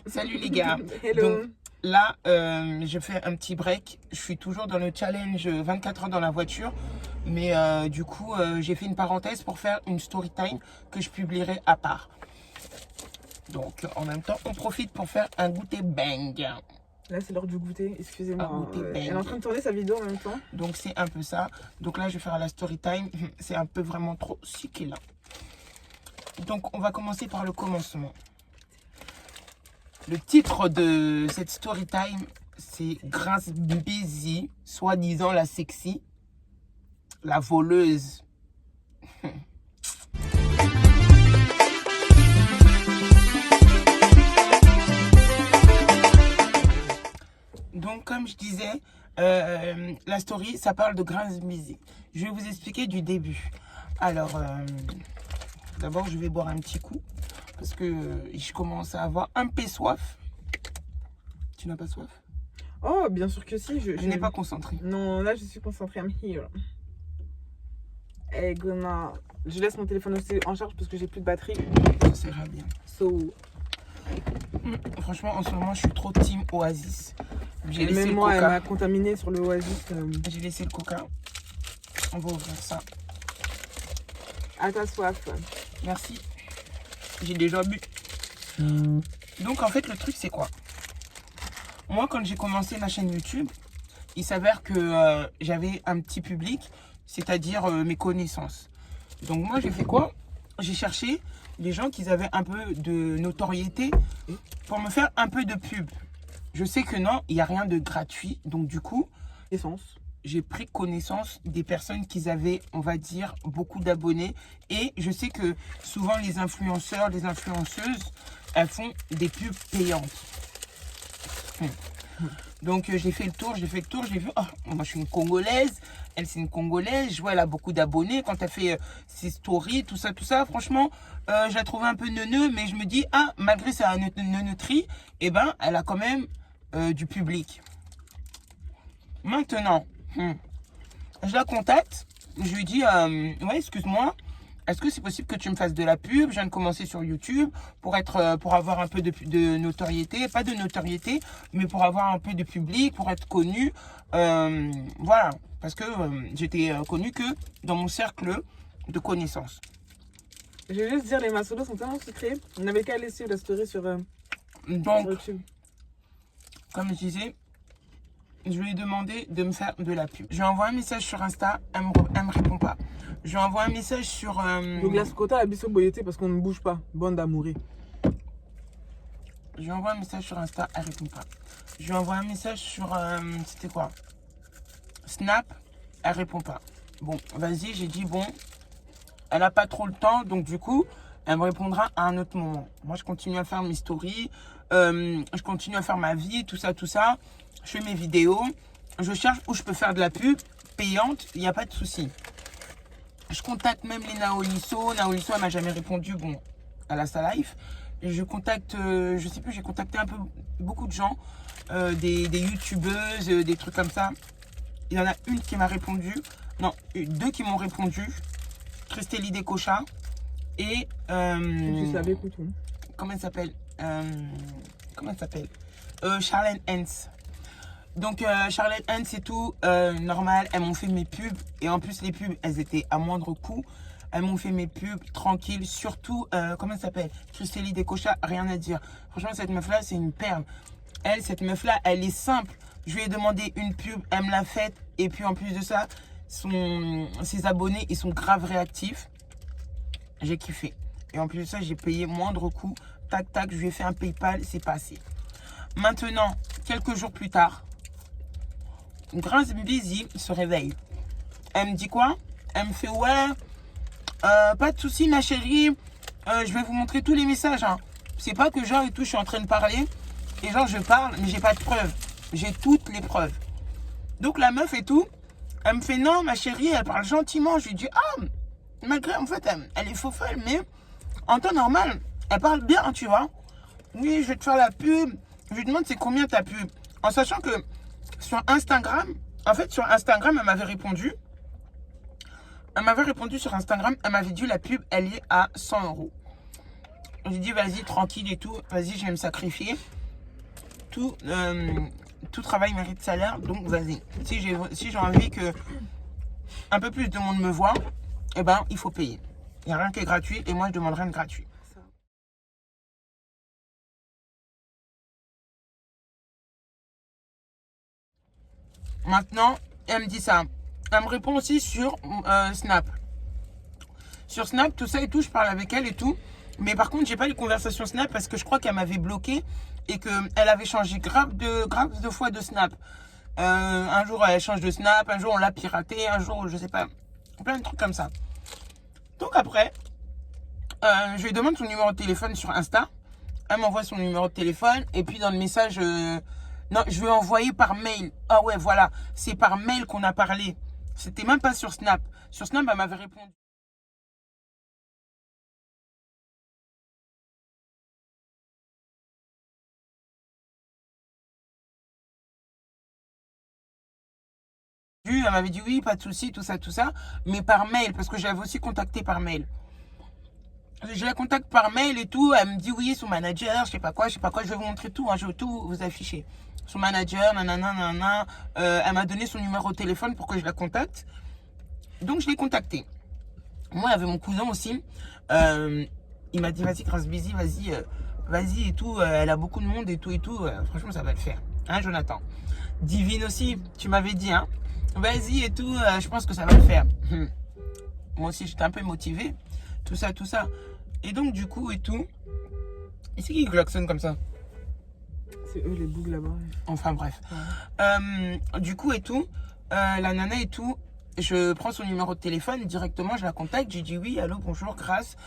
Salut les gars. Hello. Donc là, je fais un petit break. Je suis toujours dans le challenge 24 heures dans la voiture. Mais du coup, j'ai fait une parenthèse pour faire une story time que je publierai à part. Donc en même temps, on profite pour faire un goûter bang. Là, c'est l'heure du goûter. Excusez-moi. Un goûter bang. Elle est en train de tourner sa vidéo en même temps. Donc c'est un peu ça. Donc là, je vais faire la story time. C'est un peu vraiment trop succulent. Donc on va commencer par le commencement. Le titre de cette story time, c'est Grace Busy, soi-disant la sexy, la voleuse. Donc, comme je disais, la story, ça parle de Grace Busy. Je vais vous expliquer du début. Alors, d'abord, je vais boire un petit coup parce que je commence à avoir un peu soif. Tu n'as pas soif? Oh, bien sûr que si. Je n'ai pas concentré. Non, là, je suis concentrée. I'm here. Hey, Gona. Je laisse mon téléphone aussi en charge parce que j'ai plus de batterie. Ça sera bien. So. Franchement, en ce moment, je suis trop team Oasis. J'ai laissé Même le moi, elle coca. m'a contaminée sur le Oasis. J'ai laissé le coca. On va ouvrir ça. À ta soif. Merci. J'ai déjà bu. Donc, en fait, le truc, c'est quoi? Moi, quand j'ai commencé ma chaîne YouTube, il s'avère que j'avais un petit public, c'est-à-dire mes connaissances. Donc, moi, j'ai fait quoi? J'ai cherché les gens qui avaient un peu de notoriété pour me faire un peu de pub. Je sais que non, il n'y a rien de gratuit. Donc, du coup, Essence. j'ai pris connaissance des personnes qui avaient, on va dire, beaucoup d'abonnés. Et je sais que souvent, les influenceurs, les influenceuses, elles font des pubs payantes. Donc, j'ai fait le tour, j'ai vu, oh, moi, je suis une Congolaise. Elle, c'est une Congolaise. Je vois, elle a beaucoup d'abonnés. Quand elle fait ses stories, tout ça, franchement, je la trouve un peu neuneux. Mais je me dis, ah, malgré sa neuneuterie, eh ben, elle a quand même du public. Maintenant, je la contacte. Je lui dis, ouais, excuse-moi, est-ce que c'est possible que tu me fasses de la pub? Je viens de commencer sur YouTube pour avoir un peu de notoriété. Pas de notoriété, mais pour avoir un peu de public, pour être connu. Voilà, parce que j'étais connue que dans mon cercle de connaissances. Je vais juste dire, les massolos sont tellement sucrés. On n'avait qu'à laisser la story sur Donc, YouTube. comme je disais, je lui ai demandé de me faire de la pub. Je lui ai envoyé un message sur Insta, elle me répond pas. Je lui ai envoyé un message sur... Douglas Kota a biso boyauté parce qu'on ne bouge pas. Bande d'amourir. Je lui ai envoyé un message sur Insta, elle répond pas. Je lui ai envoyé un message sur... c'était quoi? Snap, elle répond pas. Bon, vas-y, j'ai dit bon, elle n'a pas trop le temps, donc du coup, elle me répondra à un autre moment. Moi, je continue à faire mes stories, je continue à faire ma vie, tout ça. Je fais mes vidéos, je cherche où je peux faire de la pub payante, il n'y a pas de souci. Je contacte même les Naolisso. Naolisso, elle m'a jamais répondu, bon, elle a sa life. Je contacte, je sais plus, j'ai contacté un peu beaucoup de gens, des youtubeuses, des trucs comme ça. Il y en a une qui m'a répondu, non, deux qui m'ont répondu, Christélie Descocha et... Je savais écoute. comment elle s'appelle Charlène Hens. Donc Charlotte Anne, c'est tout normal. Elles m'ont fait mes pubs. Et en plus, les pubs, elles étaient à moindre coût. Elles m'ont fait mes pubs tranquilles. Surtout, comment elle s'appelle? Christélie Descocha, rien à dire. Franchement, cette meuf-là, c'est une perle. Elle, cette meuf-là, elle est simple. Je lui ai demandé une pub, elle me l'a faite. Et puis, en plus de ça, ses abonnés, ils sont grave réactifs. J'ai kiffé. Et en plus de ça, j'ai payé moindre coût. Tac, tac, je lui ai fait un PayPal, c'est passé. Maintenant, quelques jours plus tard, Grace Busy se réveille. Elle me dit quoi? Elle me fait ouais, pas de souci ma chérie, je vais vous montrer tous les messages. Hein. C'est pas que genre et tout, je suis en train de parler et genre je parle, mais j'ai pas de preuves. J'ai toutes les preuves. Donc la meuf et tout, elle me fait non ma chérie, elle parle gentiment. Je lui dis ah, malgré en fait elle est faux folle, mais en temps normal, elle parle bien, tu vois. Oui, je vais te faire la pub. Je lui demande c'est combien ta pub, en sachant que sur Instagram, en fait, sur Instagram, elle m'avait répondu. Elle m'avait répondu sur Instagram. Elle m'avait dit la pub, elle est à 100 €. J'ai dit, vas-y, tranquille et tout. Vas-y, je vais me sacrifier. tout travail mérite salaire, donc vas-y. Si j'ai envie que un peu plus de monde me voit, eh ben, il faut payer. Il n'y a rien qui est gratuit et moi, je demande rien de gratuit. Maintenant, elle me dit ça. Elle me répond aussi sur Snap. Sur Snap, tout ça et tout, je parle avec elle et tout. Mais par contre, j'ai pas les conversations Snap parce que je crois qu'elle m'avait bloqué et qu'elle avait changé grave de fois de Snap. Un jour, elle change de Snap, un jour, on l'a piraté, un jour, je sais pas, plein de trucs comme ça. Donc après, je lui demande son numéro de téléphone sur Insta. Elle m'envoie son numéro de téléphone et puis dans le message, non, je lui ai envoyé par mail. Ah ouais, voilà, c'est par mail qu'on a parlé. C'était même pas sur Snap. Sur Snap, elle m'avait répondu. Elle m'avait dit oui, pas de souci, tout ça, mais par mail, parce que je l'avais aussi contacté par mail. Je la contacte par mail et tout, elle me dit oui, son manager, je sais pas quoi, je vais vous montrer tout, hein, je vais tout vous afficher. Son manager, nanana, elle m'a donné son numéro de téléphone pour que je la contacte. Donc je l'ai contactée. Moi, il y avait mon cousin aussi. Il m'a dit vas-y, Grace Busy, vas-y et tout. Elle a beaucoup de monde et tout. Franchement, ça va le faire. Hein, Jonathan? Divine aussi, tu m'avais dit, hein. Vas-y et tout, je pense que ça va le faire. Moi aussi, j'étais un peu motivée. Tout ça. Et donc, du coup, et tout. Et c'est qui klaxonne comme ça? C'est eux les bougs là-bas. Enfin, bref. Ouais. Du coup, et tout, la nana et tout, je prends son numéro de téléphone, directement, je la contacte. J'ai dit oui, allô, bonjour, Grace.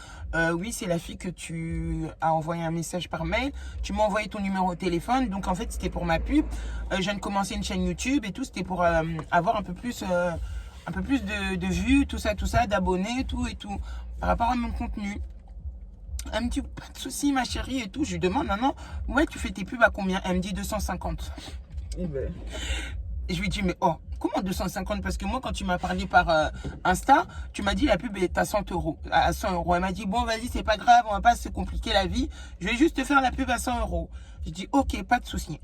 Oui, c'est la fille que tu as envoyé un message par mail. Tu m'as envoyé ton numéro de téléphone. Donc, en fait, c'était pour ma pub. Je viens de commencer une chaîne YouTube et tout. C'était pour avoir un peu plus de vues, tout ça, d'abonnés, tout et tout, par rapport à mon contenu. Elle me dit, pas de souci, ma chérie et tout. Je lui demande, non, ouais, tu fais tes pubs à combien? Elle me dit 250. Et ben. Et je lui dis, mais oh, comment 250? Parce que moi, quand tu m'as parlé par Insta, tu m'as dit la pub est à 100 euros. À 100 euros. Elle m'a dit, bon, vas-y, c'est pas grave, on va pas se compliquer la vie. Je vais juste te faire la pub à 100 euros. Je dis, ok, pas de souci.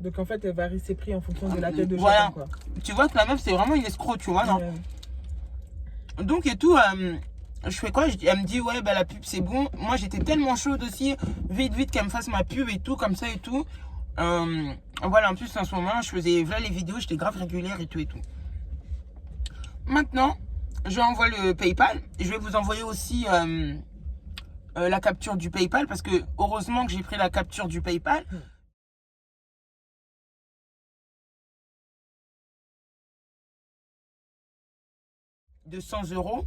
Donc en fait, elle varie ses prix en fonction de la tête de voilà. chacun, quoi. Tu vois que la meuf, c'est vraiment une escroc, tu vois, non? Donc et tout, je fais quoi? Elle me dit, ouais, bah la pub, c'est bon. Moi, j'étais tellement chaude aussi. Vite, qu'elle me fasse ma pub et tout, comme ça et tout. Voilà, en plus, en ce moment, je faisais voilà les vidéos, j'étais grave régulière et tout. Maintenant, je envoie le PayPal. Je vais vous envoyer aussi la capture du PayPal parce que heureusement que j'ai pris la capture du PayPal. De 100 euros,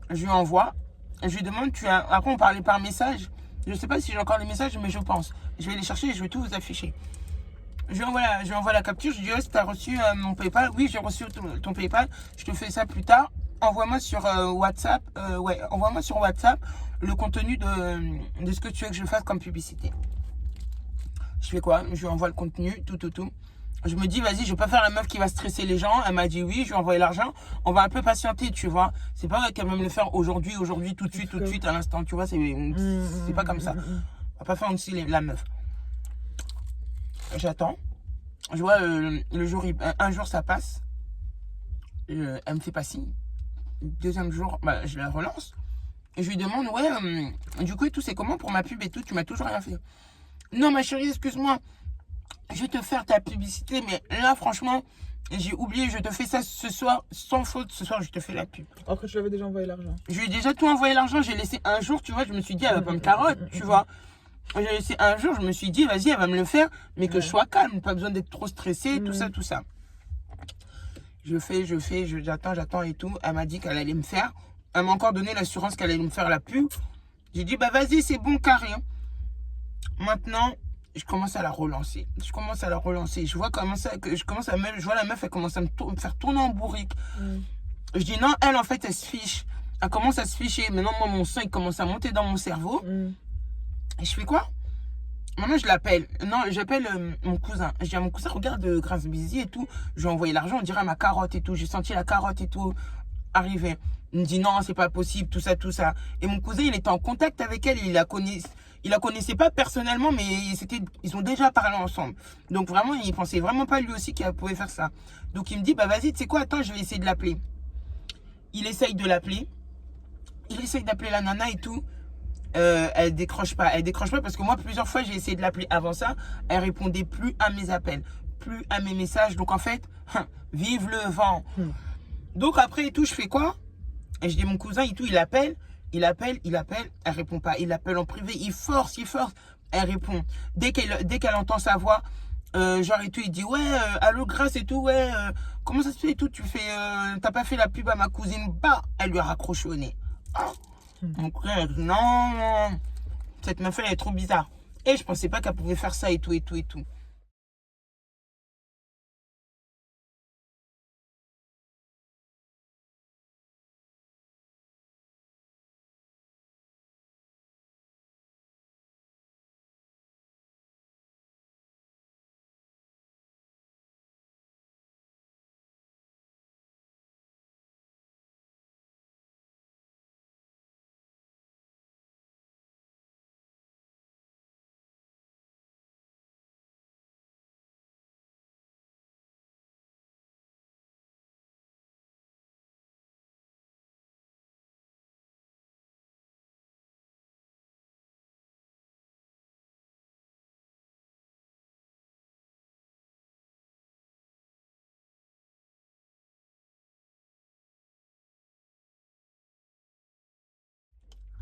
je lui envoie. Je lui demande, après on parlait par message. Je ne sais pas si j'ai encore les messages, mais je pense. Je vais les chercher et je vais tout vous afficher. Je lui envoie la capture. Je lui dis, est-ce que tu as reçu mon PayPal? Oui, j'ai reçu ton PayPal. Je te fais ça plus tard. Envoie-moi sur WhatsApp. Envoie-moi sur WhatsApp le contenu de ce que tu veux que je fasse comme publicité. Je fais quoi? Je lui envoie le contenu, tout. Je me dis, vas-y, je vais pas faire la meuf qui va stresser les gens. Elle m'a dit oui, je lui ai envoyé l'argent. On va un peu patienter, tu vois. C'est pas vrai qu'elle va me le faire aujourd'hui, tout de suite, à l'instant, tu vois. C'est pas comme ça. On va pas faire aussi la meuf. J'attends. Je vois le jour, un jour ça passe. Elle me fait pas signe. Deuxième jour, bah, je la relance. Et je lui demande, ouais, du coup, et tout, c'est comment pour ma pub et tout? Tu m'as toujours rien fait. Non, ma chérie, excuse-moi. Je vais te faire ta publicité, mais là, franchement, j'ai oublié, je te fais ça ce soir, sans faute, ce soir, je te fais la pub. Après, tu lui avais déjà envoyé l'argent. Je lui ai déjà tout envoyé l'argent, j'ai laissé un jour, tu vois, je me suis dit, elle va pas me carotte, tu vois. J'ai laissé un jour, je me suis dit, vas-y, elle va me le faire, mais que je sois calme, pas besoin d'être trop stressée, tout ça. J'attends et tout. Elle m'a dit qu'elle allait me faire. Elle m'a encore donné l'assurance qu'elle allait me faire la pub. J'ai dit, bah vas-y, c'est bon, carré. Maintenant, je commence à la relancer. Je vois la meuf, elle commence à me faire tourner en bourrique. Je dis non, elle en fait, elle se fiche. Elle commence à se ficher. Maintenant, moi, mon sang, il commence à monter dans mon cerveau. Et je fais quoi? Maintenant, je l'appelle. Non, j'appelle mon cousin. Je dis à mon cousin, regarde Grace Busy et tout. Je lui ai envoyé l'argent, on dirait ma carotte et tout. J'ai senti la carotte et tout arriver. Il me dit non, c'est pas possible, tout ça. Et mon cousin, il était en contact avec elle. Il la connaissait pas personnellement, mais ils ont déjà parlé ensemble. Donc vraiment, il pensait vraiment pas lui aussi qu'il pouvait faire ça. Donc il me dit, bah vas-y, tu sais quoi, attends, je vais essayer de l'appeler. Il essaye de l'appeler. Il essaye d'appeler la nana et tout. Elle décroche pas. Elle décroche pas parce que moi, plusieurs fois, j'ai essayé de l'appeler avant ça. Elle répondait plus à mes appels, plus à mes messages. Donc en fait, vive le vent. Donc après et tout, je fais quoi? Et je dis, mon cousin et tout, il appelle. Elle répond pas. Il appelle en privé, il force. Elle répond. Dès qu'elle entend sa voix, genre et tout, il dit, ouais, allô, grâce et tout, ouais, comment ça se fait et tout, t'as pas fait la pub à ma cousine? Bah, elle lui a raccroché au nez. Ah. Mon frère, non, cette meuf elle est trop bizarre. Et je pensais pas qu'elle pouvait faire ça et tout.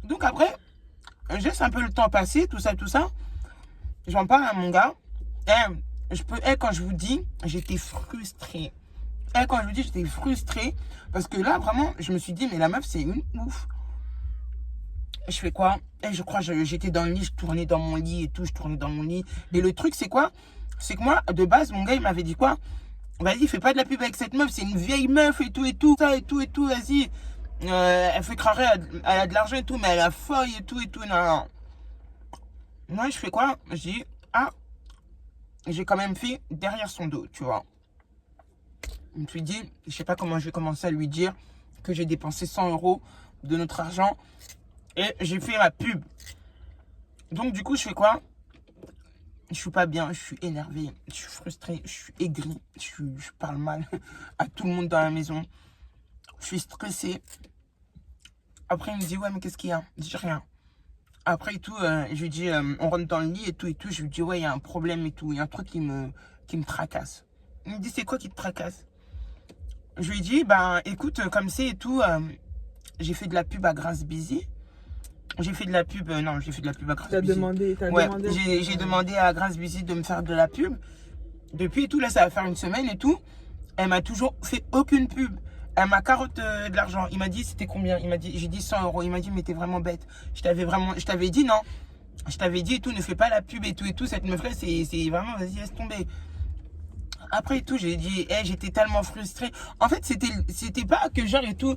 Donc après, je laisse un peu le temps passer, tout ça. J'en parle à mon gars. Quand je vous dis, j'étais frustrée. Quand je vous dis, j'étais frustrée. Parce que là, vraiment, je me suis dit, mais la meuf, c'est une ouf. Je fais quoi? Je crois que j'étais dans le lit, je tournais dans mon lit et tout, je tournais dans mon lit. Et le truc, c'est quoi? C'est que moi, de base, mon gars, il m'avait dit quoi? Vas-y, fais pas de la pub avec cette meuf, c'est une vieille meuf et tout, ça et tout, vas-y. Elle fait croire elle a de l'argent et tout, mais elle a folle et tout, non. Moi, je fais quoi? Je dis, ah, j'ai quand même fait derrière son dos, tu vois. Je me suis dit, je sais pas comment je vais commencer à lui dire que j'ai dépensé 100 € de notre argent et j'ai fait ma pub. Donc, du coup, je fais quoi? Je suis pas bien, je suis énervé, je suis frustré, je suis aigri, je parle mal à tout le monde dans la maison. Je suis stressé. Après, il me dit, ouais, mais qu'est-ce qu'il y a? Je dis rien. Après et tout, je lui dis, on rentre dans le lit et tout. Je lui dis, ouais, il y a un problème et tout. Il y a un truc qui me tracasse. Il me dit, c'est quoi qui te tracasse? Je lui dis, ben, écoute, comme c'est et tout, j'ai fait de la pub à Grace Busy. J'ai fait de la pub, non, j'ai fait de la pub à Grace Busy. Ouais, j'ai demandé à Grace Busy de me faire de la pub. Depuis et tout, là, ça va faire une semaine et tout. Elle m'a toujours fait aucune pub. Elle m'a carotte de l'argent. Il m'a dit, c'était combien? J'ai dit 100 €. Il m'a dit, mais t'es vraiment bête. Je t'avais dit non. Je t'avais dit et tout, ne fais pas la pub et tout. Cette meuf-là, c'est vraiment, vas-y, laisse tomber. Après et tout, j'ai dit, j'étais tellement frustrée. En fait, c'était pas que genre et tout.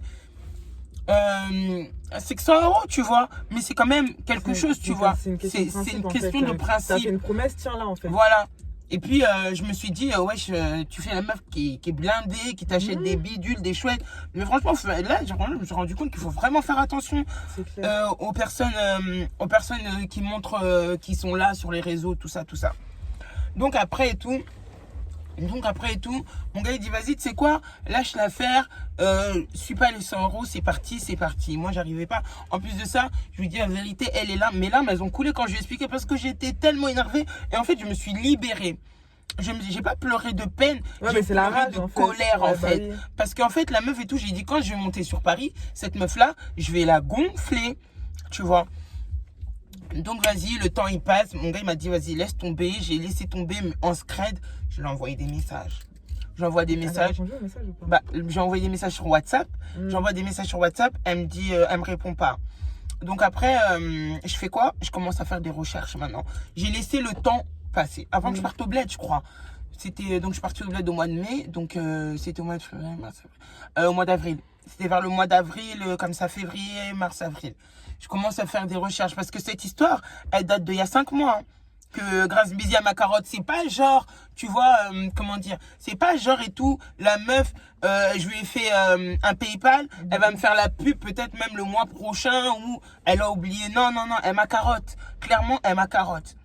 C'est que 100 €, tu vois. Mais c'est quand même quelque chose, tu vois. C'est une question de principe. T'as fait une promesse, tiens là, en fait. Voilà. Et puis, je me suis dit, wesh, tu fais la meuf qui est blindée, qui t'achète des bidules, des chouettes. Mais franchement, là, je me suis rendu compte qu'il faut vraiment faire attention aux personnes qui montrent, qui sont là sur les réseaux, tout ça. Donc après et tout, mon gars il dit, vas-y, tu sais quoi, lâche l'affaire, suis pas les 100 €, c'est parti. Moi, j'arrivais pas. En plus de ça, je lui dis la vérité, elle est là. Mes larmes, elles ont coulé quand je lui ai expliqué parce que j'étais tellement énervée. Et en fait, je me suis libérée. J'ai pas pleuré de peine, j'ai pleuré de colère en fait. Parce qu'en fait, la meuf et tout, j'ai dit, quand je vais monter sur Paris, cette meuf-là, je vais la gonfler, tu vois. Donc vas-y, le temps il passe. Mon gars il m'a dit vas-y laisse tomber. J'ai laissé tomber mais en scred. Je lui ai envoyé des messages. J'envoie des messages. Bah, j'ai envoyé des messages sur WhatsApp. J'envoie des messages sur WhatsApp. Elle me dit, elle me répond pas. Donc après, je fais quoi? Je commence à faire des recherches maintenant. J'ai laissé le temps passer. Avant que je parte au bled, je crois. Donc je suis partie au bled au mois de mai. Donc c'était au mois de février, mars, avril. Au mois d'avril. C'était vers le mois d'avril, comme ça, février, mars, avril. Je commence à faire des recherches parce que cette histoire, elle date d'il y a 5 mois. Hein. que Grace Busy a ma carotte. C'est pas genre, tu vois, comment dire, c'est pas genre et tout, la meuf, je lui ai fait un PayPal, elle va me faire la pub peut-être même le mois prochain ou elle a oublié. Non, non, non, elle m'a carotte. Clairement, elle m'a carotte.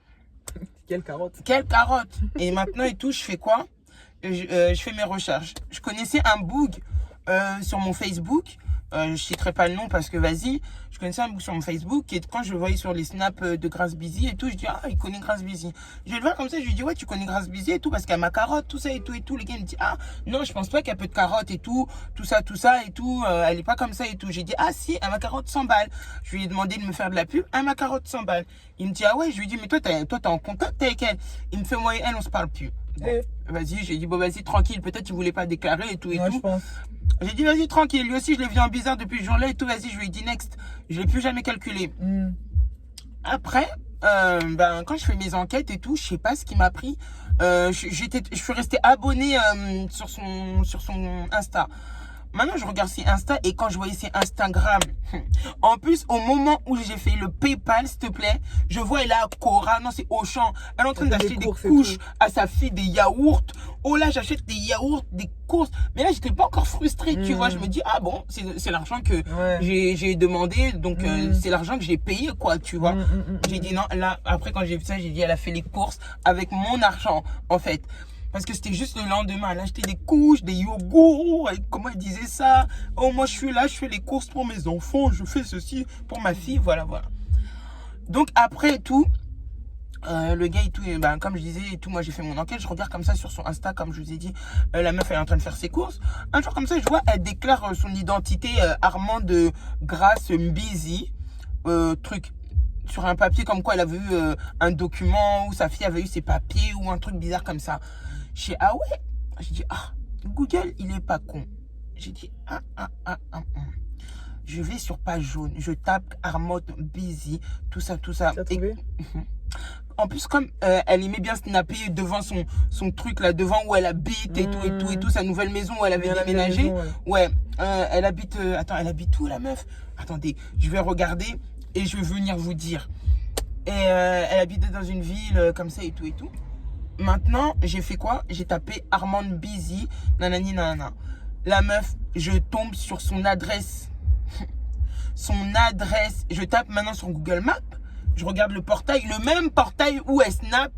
Quelle carotte. Quelle carotte. Et maintenant et tout, je fais quoi? Je fais mes recherches. Je connaissais un bug sur mon Facebook. Je citerai pas le nom parce que vas-y. Je connaissais un bug sur mon Facebook et quand je le voyais sur les snaps de Grace Busy et tout, je dis ah il connaît Grace Busy. Je vais le voir comme ça, je lui dis ouais tu connais Grace Busy et tout parce qu'elle m'a carotte tout ça et tout et tout. Les gars me disent ah non je pense pas qu'elle peut de carotte et tout ça et tout. Elle est pas comme ça et tout. J'ai dit ah si elle m'a carotte 100 balles. Je lui ai demandé de me faire de la pub, elle m'a carotte 100 balles. Il me dit ah ouais, je lui dis mais toi t'es en contact avec elle. Il me fait moi et elle on se parle plus. Bon, vas-y, j'ai dit bon vas-y tranquille, peut-être tu voulais pas déclarer et tout et Ouais, tout. je pense. J'ai dit vas-y tranquille, lui aussi je l'ai vu en bizarre depuis ce jour-là et tout, vas-y je lui ai dit next. Je l'ai plus jamais calculé. Après, quand je fais mes enquêtes et tout, je sais pas ce qui m'a pris. Je suis resté abonné sur son Insta. Maintenant, je regarde ses Insta et quand je voyais ses Instagram, en plus, au moment où j'ai fait le PayPal, s'il te plaît, je vois elle est à Cora, non, c'est Auchan. Elle est en train d'acheter des couches à sa fille, des yaourts. Oh là, j'achète des yaourts, des courses. Mais là, j'étais pas encore frustrée, tu vois. Je me dis, ah bon, c'est l'argent que j'ai demandé, donc c'est l'argent que j'ai payé, quoi, tu vois. J'ai dit non, là, après, quand j'ai vu ça, j'ai dit, elle a fait les courses avec mon argent, en fait. Parce que c'était juste le lendemain. Elle achetait des couches, des yogourts. Comment elle disait ça? Oh, moi, je suis là, je fais les courses pour mes enfants. Je fais ceci pour ma fille. Voilà, voilà. Donc, après tout, le gars et tout, comme je disais et tout, moi, j'ai fait mon enquête. Je regarde comme ça sur son Insta, comme je vous ai dit. La meuf, elle est en train de faire ses courses. Un jour, comme ça, je vois, elle déclare son identité Armand de Grace Busy. Truc. Sur un papier comme quoi elle avait eu un document où sa fille avait eu ses papiers ou un truc bizarre comme ça. J'ai dit, ah ouais. J'ai dit, ah, Google, il est pas con. J'ai dit, Je vais sur page jaune, je tape Armand Busy, tout ça. T'as trouvé? En plus, comme elle aimait bien snapper devant son truc là, devant où elle habite et tout, sa nouvelle maison où elle avait déménagé. Ouais, elle habite, elle habite où la meuf? Attendez, je vais regarder et je vais venir vous dire. Et elle habitait dans une ville comme ça et tout. Maintenant, j'ai fait quoi? J'ai tapé Armand Busy, nanani nanana. La meuf, je tombe sur son adresse. Son adresse. Je tape maintenant sur Google Maps. Je regarde le portail, le même portail où elle snap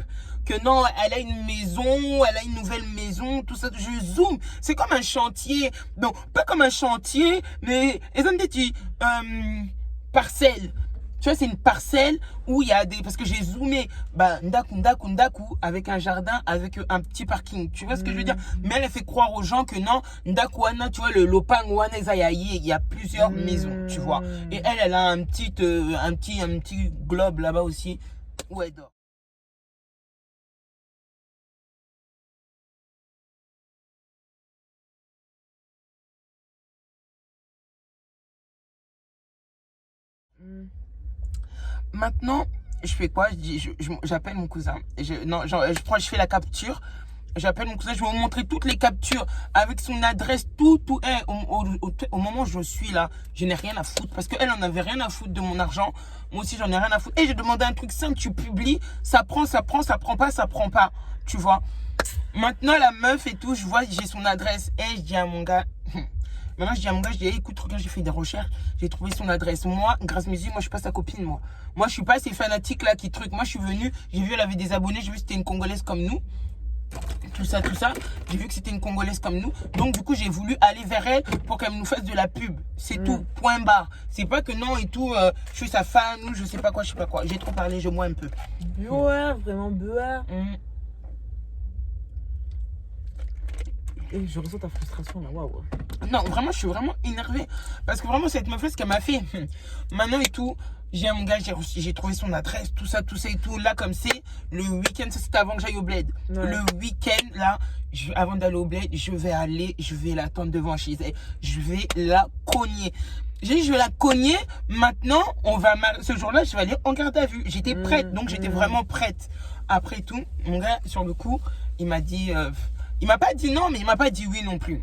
que non, elle a une maison, elle a une nouvelle maison, tout ça. Je zoome. C'est comme un chantier. Non, pas comme un chantier, mais parcelle. Tu vois, c'est une parcelle où il y a des... Parce que j'ai zoomé, ndaku, avec un jardin, avec un petit parking. Tu vois ce que je veux dire? Mais elle a fait croire aux gens que non, ndakuana, tu vois, le lopang wana il y a plusieurs maisons, tu vois. Et elle a un petit globe là-bas aussi où elle dort. Maintenant, je fais quoi? J'appelle mon cousin. Je fais la capture. J'appelle mon cousin, je vais vous montrer toutes les captures avec son adresse, tout. Au moment où je suis là, je n'ai rien à foutre. Parce qu'elle en avait rien à foutre de mon argent. Moi aussi, j'en ai rien à foutre. Et j'ai demandé un truc simple, tu publies, ça prend, ça prend pas. Tu vois. Maintenant, la meuf et tout, je vois, j'ai son adresse. Et je dis à mon gars... Maintenant, je dis à mon gars, écoute, regarde, j'ai fait des recherches, j'ai trouvé son adresse. Moi, Grace Busy, moi, je suis pas sa copine, moi. Moi, je suis pas ces fanatiques là qui truc. Moi, je suis venue, j'ai vu, elle avait des abonnés, j'ai vu que c'était une Congolaise comme nous. Tout ça. J'ai vu que c'était une Congolaise comme nous. Donc, du coup, j'ai voulu aller vers elle pour qu'elle nous fasse de la pub. C'est tout, point barre. C'est pas que non et tout, je suis sa fan ou je sais pas quoi. J'ai trop parlé, je moi un peu. Bueur, vraiment bueur. Et je ressens ta frustration là, waouh. Non, vraiment, je suis vraiment énervée. Parce que vraiment, cette meuf, ce qu'elle m'a fait. Maintenant et tout, j'ai un gars, j'ai trouvé son adresse, tout ça et tout. Là, comme c'est le week-end, ça c'était avant que j'aille au bled. Ouais. Le week-end, là, avant d'aller au bled, je vais l'attendre devant chez elle. Je vais la cogner. J'ai dit, je vais la cogner. Maintenant, ce jour-là, je vais aller en garde à vue. J'étais prête, donc j'étais vraiment prête. Après tout, mon gars, sur le coup, il m'a dit... il m'a pas dit non, mais il m'a pas dit oui non plus.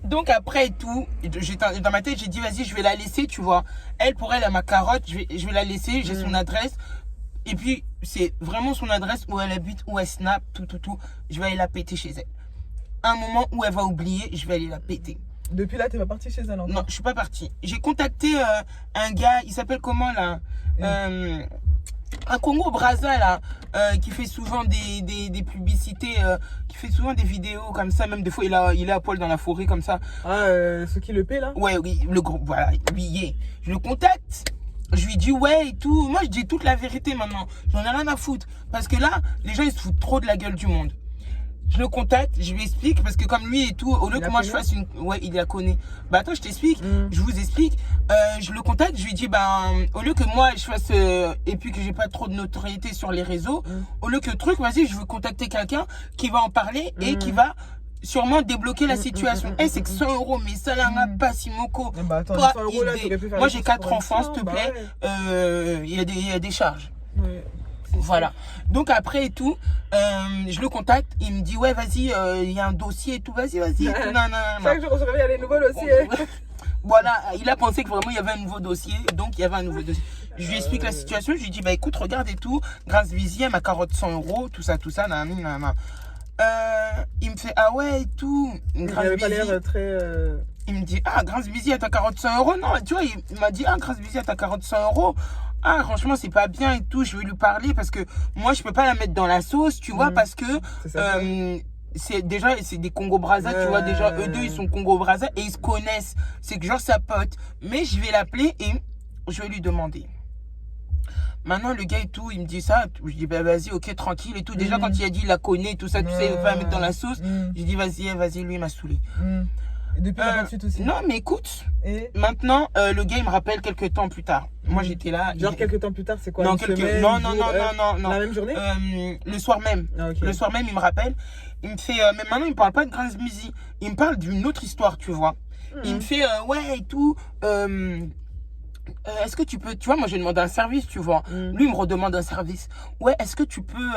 Donc après tout, dans ma tête, j'ai dit vas-y, je vais la laisser, tu vois. Elle, pour elle, elle a ma carotte, je vais la laisser, j'ai son adresse. Et puis, c'est vraiment son adresse où elle habite, où elle snap, tout. Je vais aller la péter chez elle. Un moment où elle va oublier, je vais aller la péter. Depuis là, t'es pas partie chez elle encore? Non, je suis pas partie. J'ai contacté un gars, il s'appelle comment là un Congo Brazza là, qui fait souvent des publicités, qui fait souvent des vidéos comme ça, même des fois il est à poil dans la forêt comme ça. Ah, ce qui le paie là? Ouais, oui, le gros, voilà, lui, yeah. Je le contacte, je lui dis ouais et tout. Moi, je dis toute la vérité maintenant. J'en ai rien à foutre. Parce que là, les gens, ils se foutent trop de la gueule du monde. Je le contacte, je lui explique, parce que comme lui et tout, au lieu que moi je fasse une... Ouais, il la connaît. Bah attends, je t'explique, je vous explique. Je le contacte, je lui dis, au lieu que moi je fasse... et puis que j'ai pas trop de notoriété sur les réseaux, au lieu que le truc, vas-y, je veux contacter quelqu'un qui va en parler et qui va sûrement débloquer la situation. C'est que 100 euros, mais ça là, pas si moco. Bah attends, Pas 100 euros là, idée. pu faire Moi les j'ai courses 4 pour enfants, s'il te bah plaît. ouais. Il y a des charges. Ouais. Voilà. Donc après et tout, je le contacte, il me dit ouais vas-y, il y a un dossier et tout, vas-y. Chaque jour il y a les nouvelles aussi. Voilà, il a pensé que vraiment il y avait un nouveau dossier, donc il y avait un nouveau dossier. Je lui explique la situation, je lui dis bah écoute regarde et tout, grâce Vizy, elle m'a carotte 100 euros, tout ça, nanana. Il me fait ah ouais et tout. Grâce Vizy, pas l'air très. Il me dit ah grâce Vizy, elle t'a carotte 100 euros. Non, tu vois, il m'a dit ah grâce Vizy, elle t'a carotte 100 euros. Ah franchement c'est pas bien et tout, je vais lui parler parce que moi je peux pas la mettre dans la sauce, tu vois, parce que c'est déjà c'est des Congo Brazza, tu vois, déjà eux deux ils sont Congo Brazza et ils se connaissent, c'est que genre sa pote. Mais je vais l'appeler et je vais lui demander. Maintenant le gars et tout, il me dit ça, je dis bah vas-y, ok, tranquille et tout. Déjà quand il a dit il la connaît, tout ça, il va la mettre dans la sauce, je dis vas-y, lui il m'a saoulé. Et depuis la 28 aussi. Non mais écoute, maintenant le gars il me rappelle quelques temps plus tard. Moi j'étais là. Genre quelques temps plus tard, c'est quoi? Non, non. La même journée? Le soir même. Ah, okay. Le soir même, il me rappelle. Il me fait, mais maintenant il me parle pas de Grâce Vizy. Il me parle d'une autre histoire, tu vois. Il me fait, ouais et tout. Est-ce que tu peux, tu vois, moi j'ai demandé un service, tu vois. Lui il me redemande un service. Ouais, est-ce que tu peux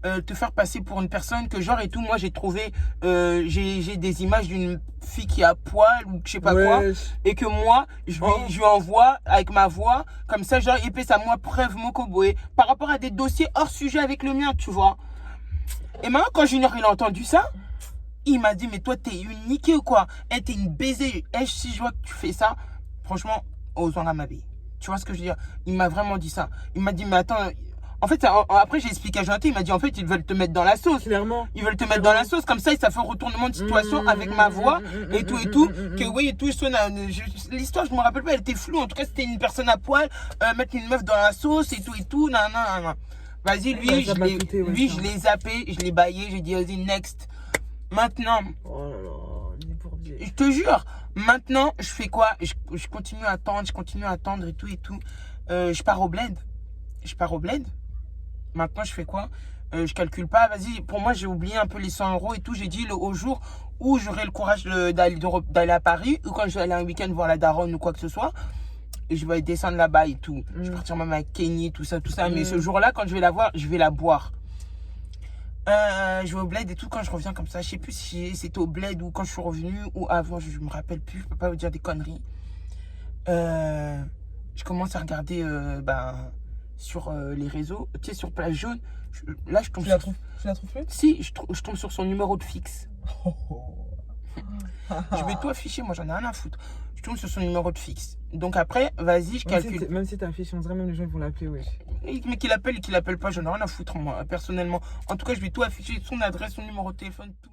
te faire passer pour une personne que genre et tout. Moi j'ai trouvé, j'ai des images d'une fille qui a poil ou je sais pas quoi, et que moi je lui envoie avec ma voix comme ça, genre il paie à moi preuve mon coboé par rapport à des dossiers hors sujet avec le mien, tu vois. Et maintenant quand Junior il a entendu ça, il m'a dit mais toi t'es unique ou quoi? T'es une baisée. Si je vois que tu fais ça, franchement aux en ma vie. Tu vois ce que je veux dire? Il m'a vraiment dit ça. Il m'a dit mais attends, en fait après j'ai expliqué à Jonathan, il m'a dit en fait ils veulent te mettre dans la sauce. Clairement. Ils veulent te mettre dans la sauce comme ça et ça fait un retournement de situation avec ma voix et tout que oui et tout. L'histoire je me rappelle pas, elle était floue. En tout cas c'était une personne à poil mettre une meuf dans la sauce et tout non. Vas-y lui je l'ai zappé, je l'ai baillé, j'ai dit vas-y next. Maintenant. Oh là là, je te jure, maintenant, je fais quoi? Je continue à attendre et tout. Je pars au bled. Maintenant, je fais quoi? Je calcule pas. Vas-y, pour moi, j'ai oublié un peu les 100 euros et tout. J'ai dit au jour où j'aurai le courage d'aller à Paris ou quand je vais aller un week-end voir la daronne ou quoi que ce soit. Et je vais descendre là-bas et tout. Je vais partir même avec Kenny, tout ça. Mais ce jour-là, quand je vais la voir, je vais la boire. Je vais au bled et tout quand je reviens comme ça. Je sais plus si c'était au bled ou quand je suis revenu ou avant, je me rappelle plus. Je peux pas vous dire des conneries. Je commence à regarder sur les réseaux, tu sais, sur Plage Jaune. Là, je tombe tu la trouves plus? Si, je tombe sur son numéro de fixe. Je vais tout afficher, moi j'en ai rien à foutre. Je tombe sur son numéro de fixe. Donc après, vas-y, je calcule. Même si t'affiches, on dirait même les gens vont l'appeler, oui. Mais qu'il appelle et qu'il appelle pas, j'en ai rien à foutre, moi, personnellement. En tout cas, je vais tout afficher, son adresse, son numéro de téléphone, tout.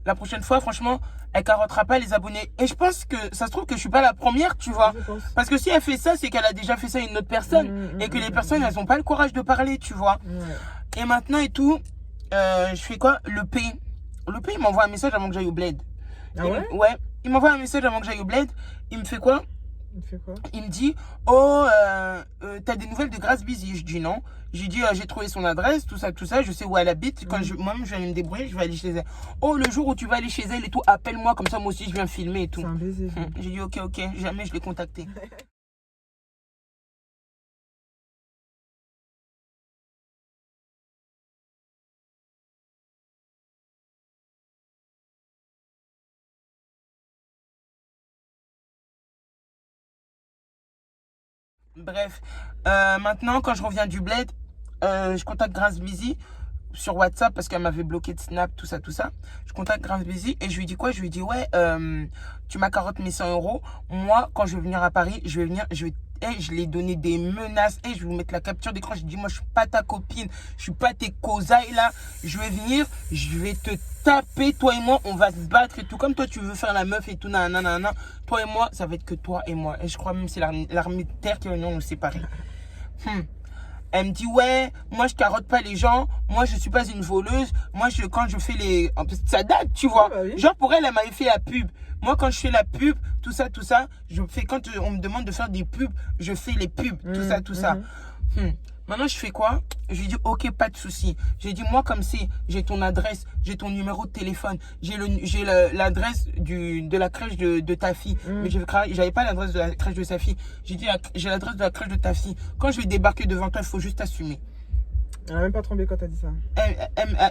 La prochaine fois, franchement, elle carottera pas les abonnés. Et je pense que ça se trouve que je suis pas la première, tu vois. Parce que si elle fait ça, c'est qu'elle a déjà fait ça à une autre personne. Et que les personnes, elles ont pas le courage de parler, tu vois. Et maintenant et tout, je fais quoi? Le P, il m'envoie un message avant que j'aille au bled. Ah ouais? Ouais. Il m'envoie un message avant que j'aille au bled. Il me fait quoi? Il me dit, oh, t'as des nouvelles de Grâce Vizy? Je dis non. J'ai dit, j'ai trouvé son adresse, tout ça, je sais où elle habite. Quand moi-même je vais aller me débrouiller, je vais aller chez elle. Oh, le jour où tu vas aller chez elle et tout, appelle-moi, comme ça moi aussi je viens filmer et tout. C'est un baiser. J'ai dit, ok, jamais je l'ai contacté. Bref, maintenant, quand je reviens du bled, je contacte Grace Busy sur WhatsApp parce qu'elle m'avait bloqué de Snap, tout ça, tout ça. Je contacte Grace Busy et je lui dis quoi? Je lui dis, ouais, tu m'as carotte mes 100 euros. Moi, quand je vais venir à Paris, je vais venir, je l'ai donné des menaces. Je vais vous mettre la capture d'écran. Je dis, moi, je suis pas ta copine. Je suis pas tes causailles là. Je vais venir, je vais te taper. Toi et moi, on va se battre et tout. Comme toi, tu veux faire la meuf et tout. Nanana. Toi et moi, ça va être que toi et moi. Et je crois même que c'est l'armée de terre qui va venir nous séparer. Elle me dit, ouais, moi je carotte pas les gens, moi je suis pas une voleuse, moi quand je fais les... Ça date, tu vois. Ah bah oui. Genre pour elle, elle m'avait fait la pub. Moi quand je fais la pub, tout ça, je fais, quand on me demande de faire des pubs, je fais les pubs, tout ça. Maintenant je fais quoi? Je lui dis, ok, pas de souci. J'ai dit, moi comme c'est, j'ai ton adresse, j'ai ton numéro de téléphone, j'ai l'adresse de la crèche de ta fille. Mais j'avais pas l'adresse de la crèche de sa fille. J'ai dit, j'ai l'adresse de la crèche de ta fille. Quand je vais débarquer devant toi, il faut juste assumer. Elle a même pas tremblé quand t'as dit ça.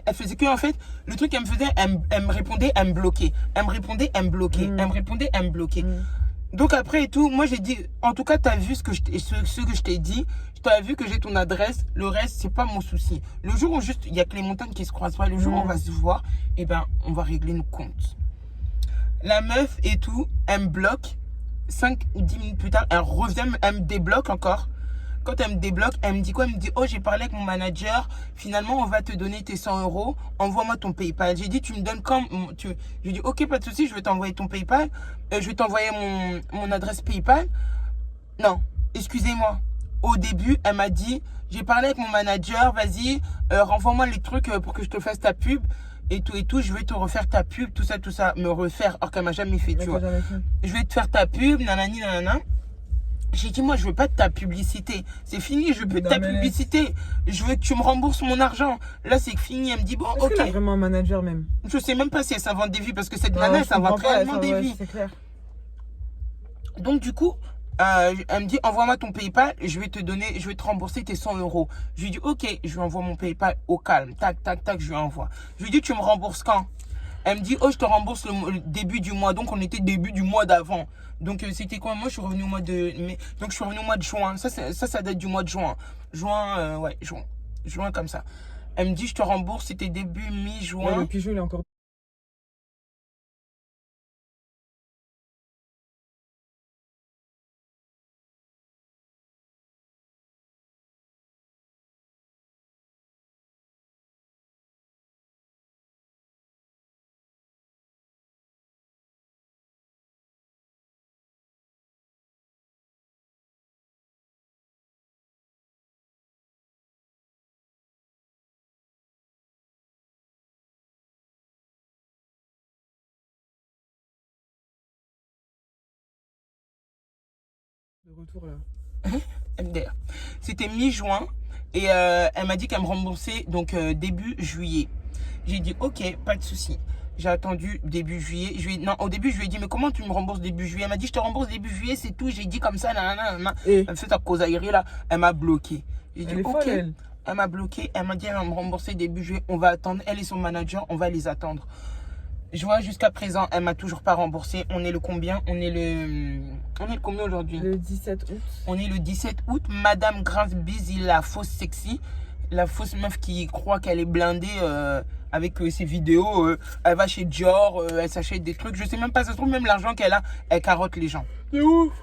Elle faisait que, en fait, le truc qu'elle me faisait, elle me répondait, elle me bloquait. Elle me répondait, elle me bloquait. Elle me répondait, elle me bloquait. Donc après et tout, moi j'ai dit, en tout cas, tu as vu ce que je t'ai dit. Tu as vu que j'ai ton adresse. Le reste, c'est pas mon souci. Le jour où juste, il y a que les montagnes qui se croisent pas, le jour où on va se voir, eh ben, on va régler nos comptes. La meuf et tout, elle me bloque. 5 ou 10 minutes plus tard, elle revient, elle me débloque encore. Quand elle me débloque, elle me dit quoi? Elle me dit, oh, j'ai parlé avec mon manager. Finalement, on va te donner tes 100 euros. Envoie-moi ton PayPal. J'ai dit, tu me donnes quand J'ai dit, ok, pas de souci, je vais t'envoyer ton PayPal. Je vais t'envoyer mon adresse PayPal. Non, excusez-moi. Au début, elle m'a dit, j'ai parlé avec mon manager, vas-y, renvoie-moi les trucs pour que je te fasse ta pub. Et tout, je vais te refaire ta pub, tout ça. Me refaire, alors qu'elle m'a jamais fait, tu vois. Je vais te faire ta pub, nanani, nanana. J'ai dit, moi, je veux pas de ta publicité. C'est fini, je veux plus de ta publicité. Je veux que tu me rembourses mon argent. Là, c'est fini. Elle me dit, bon, ok. Elle a vraiment un manager même. Je sais même pas si elle s'invente des vies parce que cette nana, elle s'invente réellement des vies. C'est clair. Donc, du coup, elle me dit, envoie-moi ton PayPal. Je vais te rembourser tes 100 euros. Je lui dis, ok, je lui envoie mon PayPal au calme. Tac, tac, tac, je lui envoie. Je lui dis, tu me rembourses quand? Elle me dit, oh, je te rembourse le début du mois. Donc, on était début du mois d'avant. Donc, c'était quoi? Moi, je suis revenu au mois de mai. Donc, je suis revenu au mois de juin. Ça date du mois de juin. Juin, comme ça. Elle me dit, je te rembourse. C'était début mi-juin. Ouais, le pigeon, il est encore... de retour, là. MDR. C'était mi-juin. Et elle m'a dit qu'elle me remboursait donc début juillet. J'ai dit, ok, pas de souci. J'ai attendu début juillet. Non, au début, je lui ai dit, mais comment tu me rembourses début juillet? Elle m'a dit, je te rembourse début juillet, c'est tout. J'ai dit comme ça, nanana. Elle me fait sa cause aérienne là. Elle m'a bloqué. J'ai dit, ok. Elle m'a bloqué. Elle m'a dit, elle va me rembourser début juillet. On va attendre. Elle et son manager, on va les attendre. Je vois jusqu'à présent, elle m'a toujours pas remboursé. On est le combien? On est le combien aujourd'hui? Le 17 août. On est le 17 août. Madame Grace Busy, la fausse sexy. La fausse meuf qui croit qu'elle est blindée avec ses vidéos. Elle va chez Dior, elle s'achète des trucs. Je sais même pas, ça se trouve même l'argent qu'elle a, elle carotte les gens. C'est ouf.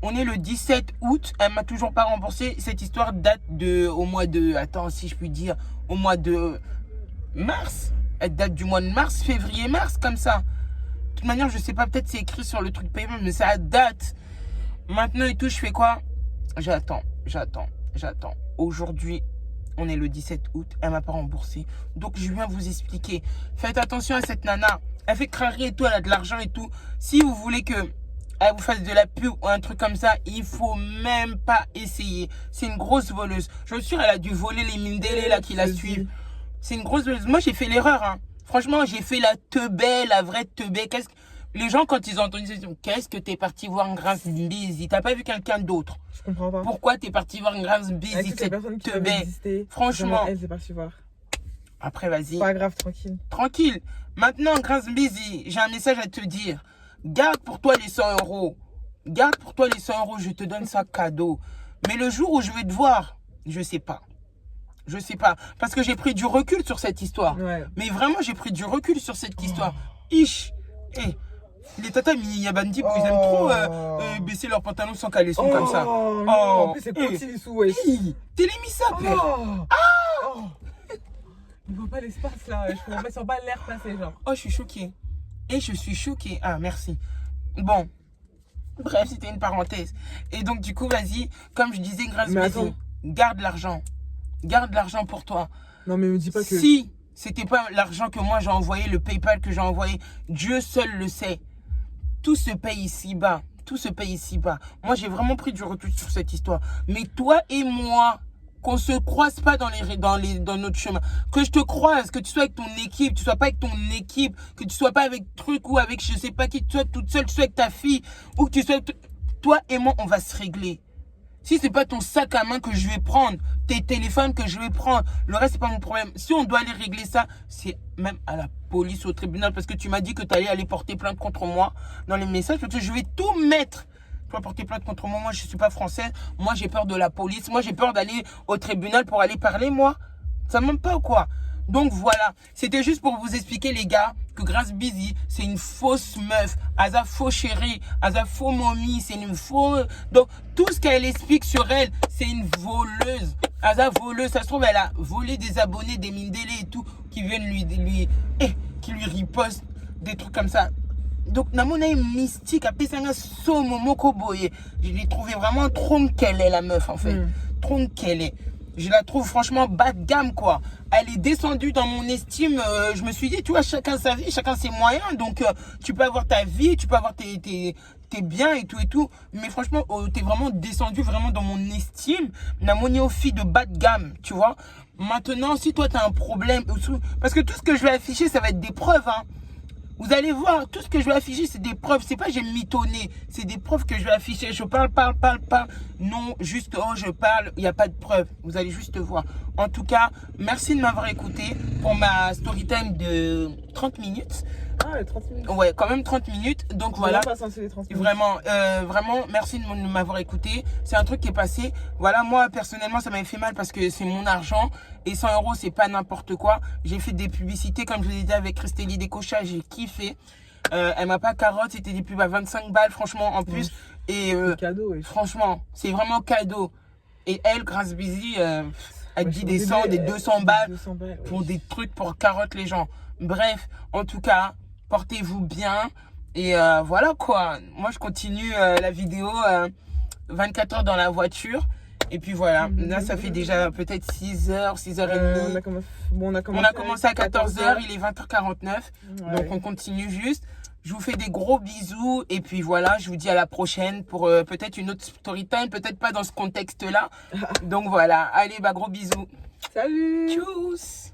On est le 17 août. Elle m'a toujours pas remboursé. Cette histoire date au mois de... Attends, si je puis dire. Au mois de mars. Elle date du mois de mars, février, mars, comme ça. De toute manière, je sais pas, peut-être c'est écrit sur le truc paiement, mais ça date. Maintenant et tout, je fais quoi? J'attends. Aujourd'hui, on est le 17 août, elle m'a pas remboursé. Donc, je viens vous expliquer. Faites attention à cette nana. Elle fait crânerie et tout, elle a de l'argent et tout. Si vous voulez que elle vous fasse de la pub ou un truc comme ça, il faut même pas essayer. C'est une grosse voleuse. Je suis sûre, elle a dû voler les Mindele là qui la suivent. C'est une grosse voleuse. Moi, j'ai fait l'erreur. Hein. Franchement, j'ai fait la teubée, la vraie teubée. Les gens, quand ils ont entendu ça, ils disent, qu'est-ce que t'es parti voir Grace Busy? T'as pas vu quelqu'un d'autre? Je comprends pas. Pourquoi t'es parti voir Grace Busy? Avec toutes les personnes qui peuvent exister. Franchement. Elle s'est partie voir. Après, vas-y. Pas grave, tranquille. Tranquille. Maintenant, Grace Busy, j'ai un message à te dire. Garde pour toi les 100 euros. Garde pour toi les 100 euros. Je te donne ça cadeau. Mais le jour où je vais te voir, je sais pas. Je sais pas. Parce que j'ai pris du recul sur cette histoire. Ouais. Mais vraiment, j'ai pris du recul sur cette histoire. Ich. Eh. Les tatas Yabandi, ils aiment trop baisser leurs pantalons sans caleçon comme ça. Non, Oh. en plus, c'est petit sous, ouais. T'es les mis ça, père. Oh. Il voit pas l'espace là, je comprends pas, ils sent pas l'air passer, genre. Oh, je suis choquée. Et je suis choquée. Ah, merci. Bon. Bref, c'était une parenthèse. Et donc, du coup, vas-y, comme je disais, grâce Mais à attends. garde l'argent. Garde l'argent pour toi. Non, mais me dis pas que. Si c'était pas l'argent que moi j'ai envoyé, le PayPal que j'ai envoyé, Dieu seul le sait. Tout se paye ici-bas. Tout se paye ici-bas. Moi, j'ai vraiment pris du recul sur cette histoire. Mais toi et moi, qu'on se croise pas dans notre chemin. Que je te croise, que tu sois avec ton équipe, tu sois pas avec ton équipe, que tu sois pas avec truc ou avec je sais pas qui, tu sois toute seule, tu sois avec ta fille, ou que tu sois... Toi et moi, on va se régler. Si c'est pas ton sac à main que je vais prendre, tes téléphones que je vais prendre, le reste c'est pas mon problème. Si on doit aller régler ça, c'est même à la police, au tribunal, parce que tu m'as dit que tu allais aller porter plainte contre moi dans les messages, parce que je vais tout mettre. Tu vas porter plainte contre moi, moi je suis pas française, moi j'ai peur de la police, moi j'ai peur d'aller au tribunal pour aller parler, moi. Ça m'aime pas ou quoi? Donc voilà, c'était juste pour vous expliquer les gars que Grace Busy c'est une fausse meuf, Aza faux chérie, Aza faux momie, c'est une fausse... Donc tout ce qu'elle explique sur elle, c'est une voleuse. Aza voleuse, ça se trouve elle a volé des abonnés, des Mindele et tout, qui viennent qui lui ripostent, des trucs comme ça. Donc Namona est mystique, après ça m'a somo moko boye. Je l'ai trouvé vraiment trop qu'elle est la meuf en fait, trop qu'elle est. Je la trouve franchement bas de gamme quoi. Elle est descendue dans mon estime. Je me suis dit, tu vois, chacun sa vie, chacun ses moyens. Donc tu peux avoir ta vie, tu peux avoir tes biens et tout. Mais franchement, t'es vraiment descendu vraiment dans mon estime. La monnaie fille de bas de gamme, tu vois. Maintenant, si toi t'as un problème, parce que tout ce que je vais afficher, ça va être des preuves, hein. Vous allez voir, tout ce que je vais afficher, c'est des preuves. C'est pas j'ai mitonné, c'est des preuves que je vais afficher. Je parle. Non, juste, oh, je parle, il n'y a pas de preuves. Vous allez juste voir. En tout cas, merci de m'avoir écouté pour ma story time de 30 minutes. Ah, ouais, 30 minutes. Ouais, quand même 30 minutes. Donc voilà. Pas censé les 30 minutes. Vraiment, merci de m'avoir écouté. C'est un truc qui est passé. Voilà, moi, personnellement, ça m'avait fait mal parce que c'est mon argent. Et 100 €, c'est pas n'importe quoi. J'ai fait des publicités, comme je vous ai dit, avec Christélie Descochas. J'ai kiffé. Elle m'a pas carotte. C'était des pubs à 25 balles, franchement, en plus. Et cadeau, oui. franchement, c'est vraiment cadeau. Et elle, Grace Busy, elle dit des 100, 200 balles 200 balles pour des trucs pour carotte les gens. Bref, en tout cas, portez-vous bien. Et voilà quoi. Moi, je continue la vidéo 24 heures dans la voiture. Et puis voilà. Là, ça fait déjà peut-être 6 heures, 6h30. On a commencé à 14 heures. Il est 20h49. Ouais. Donc, on continue juste. Je vous fais des gros bisous. Et puis voilà, je vous dis à la prochaine pour peut-être une autre story time. Peut-être pas dans ce contexte-là. Donc voilà. Allez, bah gros bisous. Salut. Tchuss.